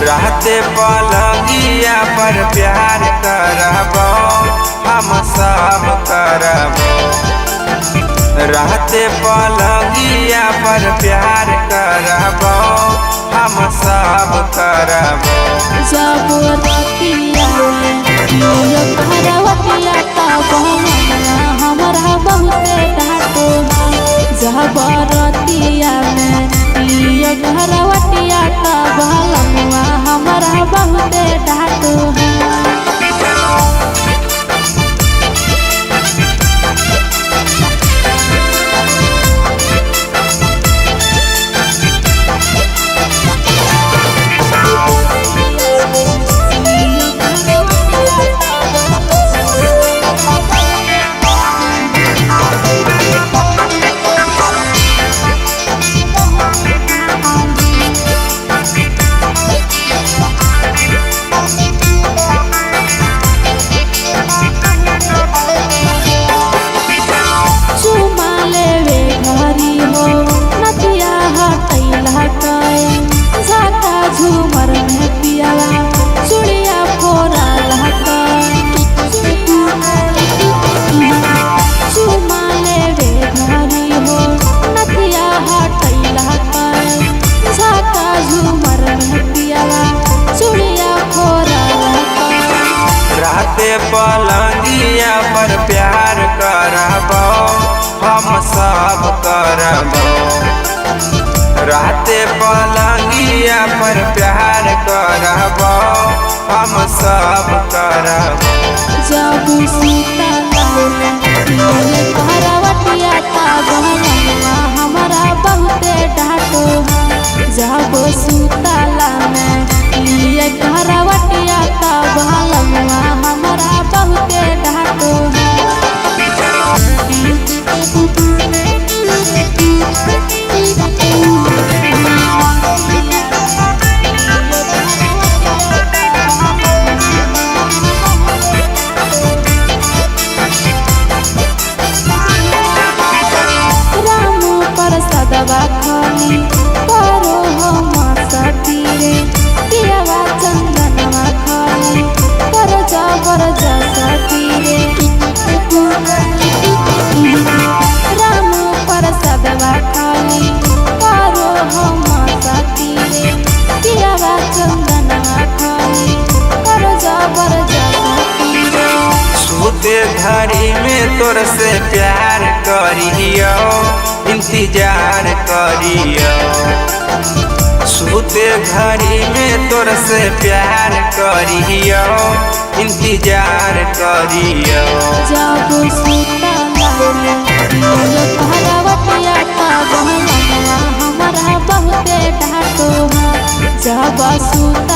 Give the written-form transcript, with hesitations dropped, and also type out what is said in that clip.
रहते पलंगिया पर प्यार करबो हम सब करबो। रहते पलंगिया पर प्यार करबो हम सब करबो। जब रतिया घरवतिया तब हमरा बहुते डांटो। जब रतिया में घरवतिया तब हमरा बहुते डांटो। झूमर में पियावा चूड़िया फोरा लहका चुमा लेवे घरी हो नथिया हटैला झाका झूमर में पियावा चूड़िया फोरा लहका। रहते पलंगिया पर प्यार करबो हम सब करबो। रहते पलंगिया पर प्यार करबो हम सब करबो। जब घरवतिया तब हमरा बहुते डांटो। जब सुतला में घरवतिया तब हमरा बहुते डांटो। सदवा खाली करो हम सतीरे पियावा चंदनवा खाली करो जबर सतीरे। राम पर सदवा खाली करो हम सतीरे पियावा चंदनवा खाली करो जबर सतीरे। सूते घड़ी में तोर से प्यार करियो इंतजार करियो। सूते घड़ी में तोर से प्यार करियो इंतजार करियो। जब सुतला घरवतिया तब हमरा बहुते डांटो। जब सुत